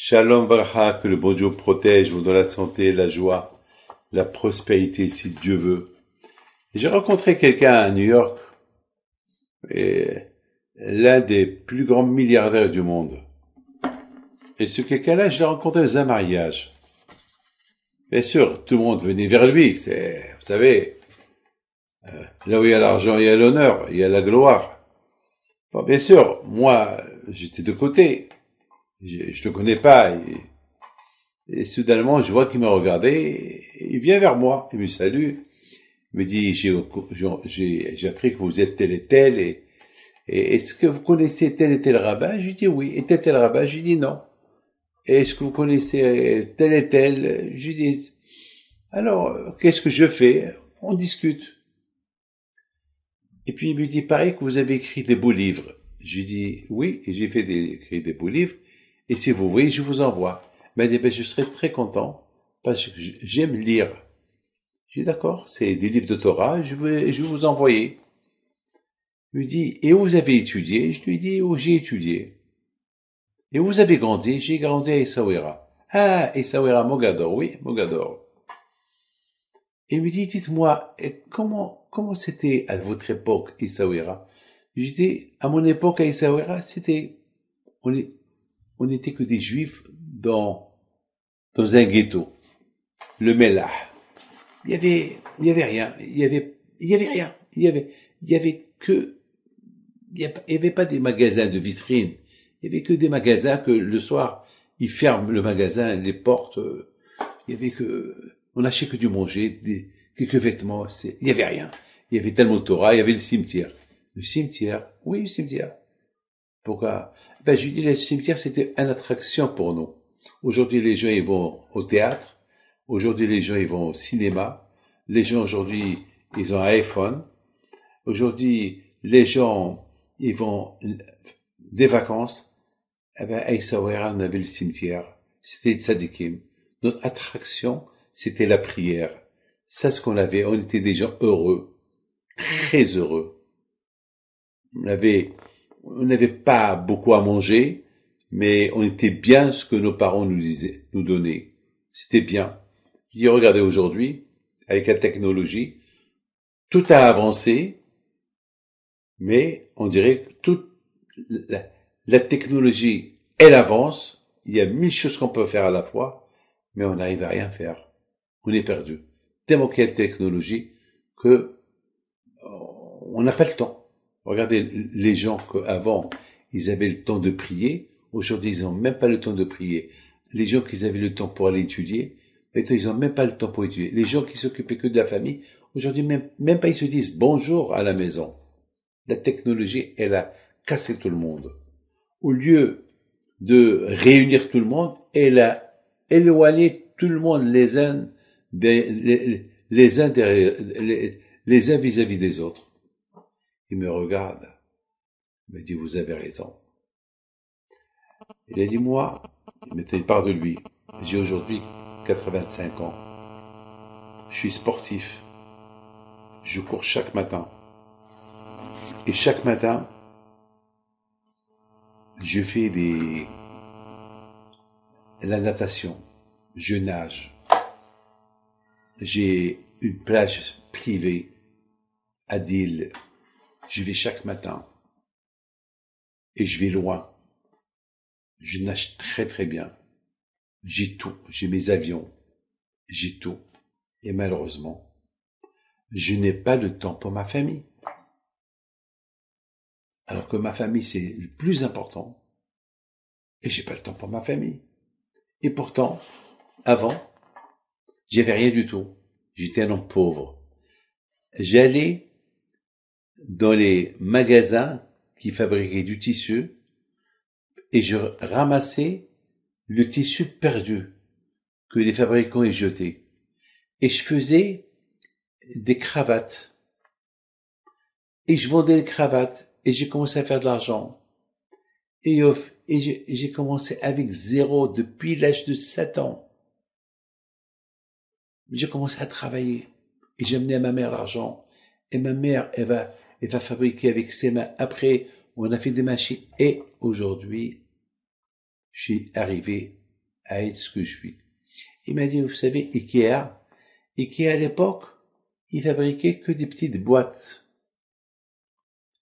Shalom Bracha, que le bon Dieu protège, vous donne la santé, la joie, la prospérité, si Dieu veut. J'ai rencontré quelqu'un à New York, et l'un des plus grands milliardaires du monde. Et ce quelqu'un-là, je l'ai rencontré dans un mariage. Bien sûr, tout le monde venait vers lui, vous savez, là où il y a l'argent, il y a l'honneur, il y a la gloire. Bon, bien sûr, moi, j'étais de côté. Je le connais pas. Et soudainement, je vois qu'il me regardait. Il vient vers moi. Il me salue. Il me dit, j'ai appris que vous êtes tel et tel. Et est-ce que vous connaissez tel et tel rabbin? Je lui dis oui. Et tel et tel rabbin? Je lui dis non. Et est-ce que vous connaissez tel et tel? Je lui dis, alors, qu'est-ce que je fais? On discute. Et puis il me dit, pareil que vous avez écrit des beaux livres. Je lui dis, oui, et j'ai écrit des beaux livres. Et si vous voulez, je vous envoie. Il m'a dit, ben, je serais très content, parce que j'aime lire. J'ai dit, d'accord, c'est des livres de Torah, je vais vous envoyer. Il me dit, et où vous avez étudié? Je lui dis, où j'ai étudié. Et où vous avez grandi? J'ai grandi à Essaouira. Ah, Essaouira, Mogador, oui, Mogador. Et il me dit, dites-moi, comment c'était à votre époque, Essaouira? Je lui dis, à mon époque, à Essaouira, on n'était que des juifs dans un ghetto. Le Mellah. Il y avait rien. Il y avait rien. Il y avait pas des magasins de vitrines. Il y avait que des magasins que le soir, ils ferment le magasin, les portes. On n'achetait que du manger, quelques vêtements. Il y avait rien. Il y avait tellement de Torah, il y avait le cimetière. Le cimetière? Oui, le cimetière. Pourquoi? Ben, je lui dis, le cimetière, c'était une attraction pour nous. Aujourd'hui, les gens, ils vont au théâtre. Aujourd'hui, les gens, ils vont au cinéma. Les gens, aujourd'hui, ils ont un iPhone. Aujourd'hui, les gens, ils vont des vacances. Eh ben, à Essaouira, on avait le cimetière. C'était Tzadikim. Notre attraction, c'était la prière. Ça, ce qu'on avait. On était des gens heureux. Très heureux. On n'avait pas beaucoup à manger, mais on était bien ce que nos parents nous disaient, nous donnaient. C'était bien. Je dis, regardez aujourd'hui, avec la technologie, tout a avancé, mais on dirait que toute la technologie, elle avance, il y a 1000 choses qu'on peut faire à la fois, mais on n'arrive à rien faire. On est perdu. Tellement qu'il y a de technologie que on n'a pas le temps. Regardez les gens qu'avant, ils avaient le temps de prier. Aujourd'hui, ils n'ont même pas le temps de prier. Les gens qui avaient le temps pour aller étudier, maintenant, ils n'ont même pas le temps pour étudier. Les gens qui s'occupaient que de la famille, aujourd'hui, même pas ils se disent bonjour à la maison. La technologie, elle a cassé tout le monde. Au lieu de réunir tout le monde, elle a éloigné tout le monde les uns les uns les uns vis-à-vis des autres. Il me regarde. Il m'a dit, vous avez raison. Il a dit, moi, il parle de lui. J'ai aujourd'hui 85 ans. Je suis sportif. Je cours chaque matin. Et chaque matin, je fais la natation. Je nage. J'ai une plage privée à Deal. Je vais chaque matin. Et je vais loin. Je nage très très bien. J'ai tout. J'ai mes avions. J'ai tout. Et malheureusement, je n'ai pas le temps pour ma famille. Alors que ma famille, c'est le plus important. Et j'ai pas le temps pour ma famille. Et pourtant, avant, j'avais rien du tout. J'étais un homme pauvre. J'allais dans les magasins qui fabriquaient du tissu et je ramassais le tissu perdu que les fabricants aient jeté. Et je faisais des cravates. Et je vendais les cravates. Et j'ai commencé à faire de l'argent. Et j'ai commencé avec zéro depuis l'âge de 7 ans. J'ai commencé à travailler. Et j'ai amené à ma mère l'argent. Et ma mère, elle va fabriquer avec ses mains. Après, on a fait des machines. Et aujourd'hui, je suis arrivé à être ce que je suis. Il m'a dit, vous savez, Ikea à l'époque, il fabriquait que des petites boîtes.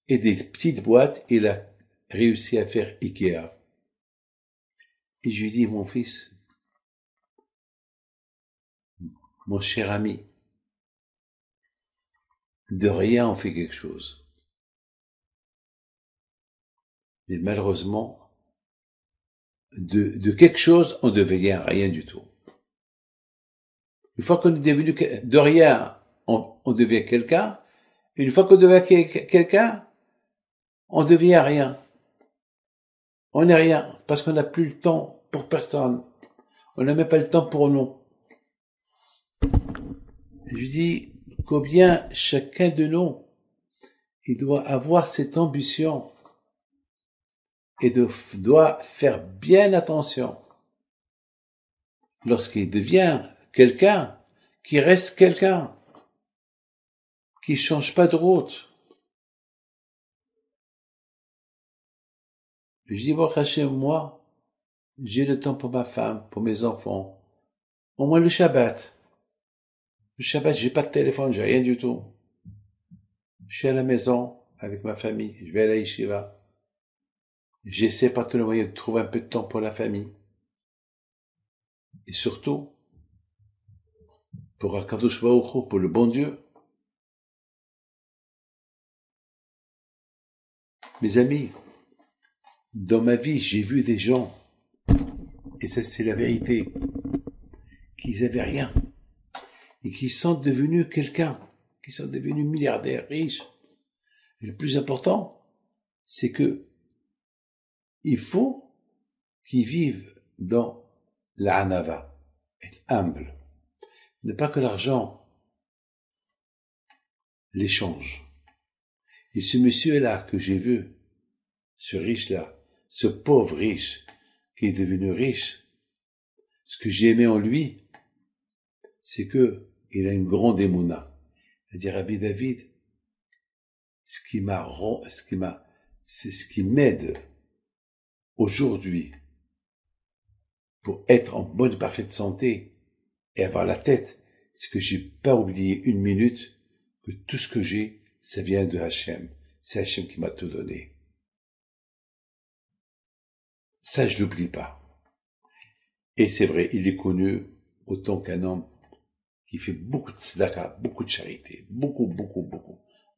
Et des petites boîtes, il a réussi à faire Ikea. Et je lui dis, mon fils, mon cher ami, de rien on fait quelque chose. Mais malheureusement, de quelque chose, on devient rien du tout. Une fois qu'on est devenu de rien, on devient quelqu'un. Une fois qu'on devient quelqu'un, on devient rien. On n'est rien, parce qu'on n'a plus le temps pour personne. On n'a même pas le temps pour nous. Je dis combien chacun de nous, il doit avoir cette ambition et doit faire bien attention lorsqu'il devient quelqu'un, qui reste quelqu'un, qui change pas de route. Je dis, bon, moi, j'ai le temps pour ma femme, pour mes enfants. Au moins le Shabbat. Le Shabbat, j'ai pas de téléphone, j'ai rien du tout. Je suis à la maison avec ma famille, je vais à la yeshiva. J'essaie par tous les moyens de trouver un peu de temps pour la famille. Et surtout, pour Akadosh Baruch Hu, pour le bon Dieu. Mes amis, dans ma vie, j'ai vu des gens, et ça c'est la vérité, qui n'avaient rien, et qui sont devenus quelqu'un, qui sont devenus milliardaires, riches. Et le plus important, c'est que il faut qu'ils vivent dans la hanava, être humble. Ne pas que l'argent les change. Et ce monsieur-là que j'ai vu, ce riche-là, ce pauvre riche, qui est devenu riche, ce que j'ai aimé en lui, c'est que il a une grande émouna. C'est-à-dire, Rabbi David, c'est ce qui m'aide aujourd'hui pour être en bonne parfaite santé et avoir la tête, c'est que j'ai pas oublié une minute que tout ce que j'ai, ça vient de Hachem. C'est Hachem qui m'a tout donné. Ça, je l'oublie pas. Et c'est vrai, il est connu autant qu'un homme qui fait beaucoup de tzedaka, beaucoup de charité, beaucoup.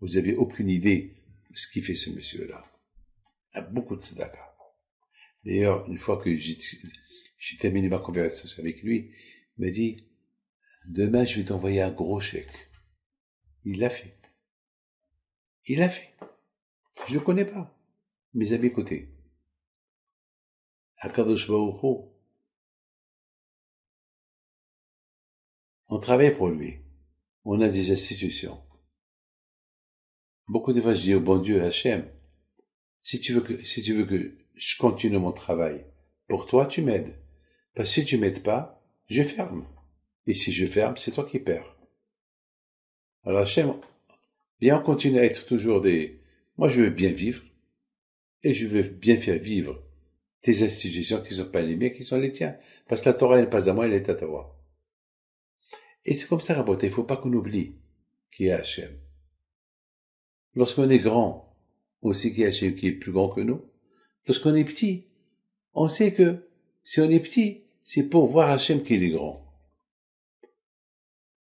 Vous avez aucune idée de ce qu'il fait ce monsieur-là. Il a beaucoup de tzedaka. D'ailleurs, une fois que j'ai terminé ma conversation avec lui, il m'a dit, demain je vais t'envoyer un gros chèque. Il l'a fait. Je le connais pas. Mes amis côté. Akadosh Baruch Hu. On travaille pour lui. On a des institutions. Beaucoup de fois, je dis au bon Dieu, Hachem, si tu veux que je continue mon travail, pour toi, tu m'aides. Parce que si tu m'aides pas, je ferme. Et si je ferme, c'est toi qui perds. Alors Hachem, viens, on continue à être toujours moi, je veux bien vivre. Et je veux bien faire vivre tes institutions qui sont pas les miennes, qui sont les tiens. Parce que la Torah, elle n'est pas à moi, elle est à toi. Et c'est comme ça, Raboté, il ne faut pas qu'on oublie qui est Hachem. Lorsqu'on est grand, on sait qu'il y a Hachem qui est plus grand que nous. Lorsqu'on est petit, on sait que si on est petit, c'est pour voir Hachem qu'il est grand.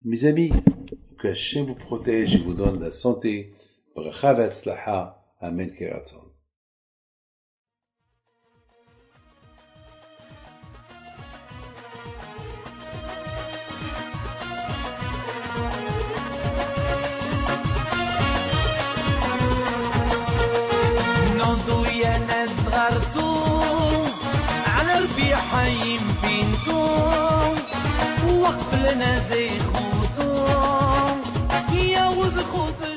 Mes amis, que Hachem vous protège et vous donne la santé. Bracha v'atzlacha. Amen keratzon. حيم بنتم وقف لنا زي خوتم يا وز خوتم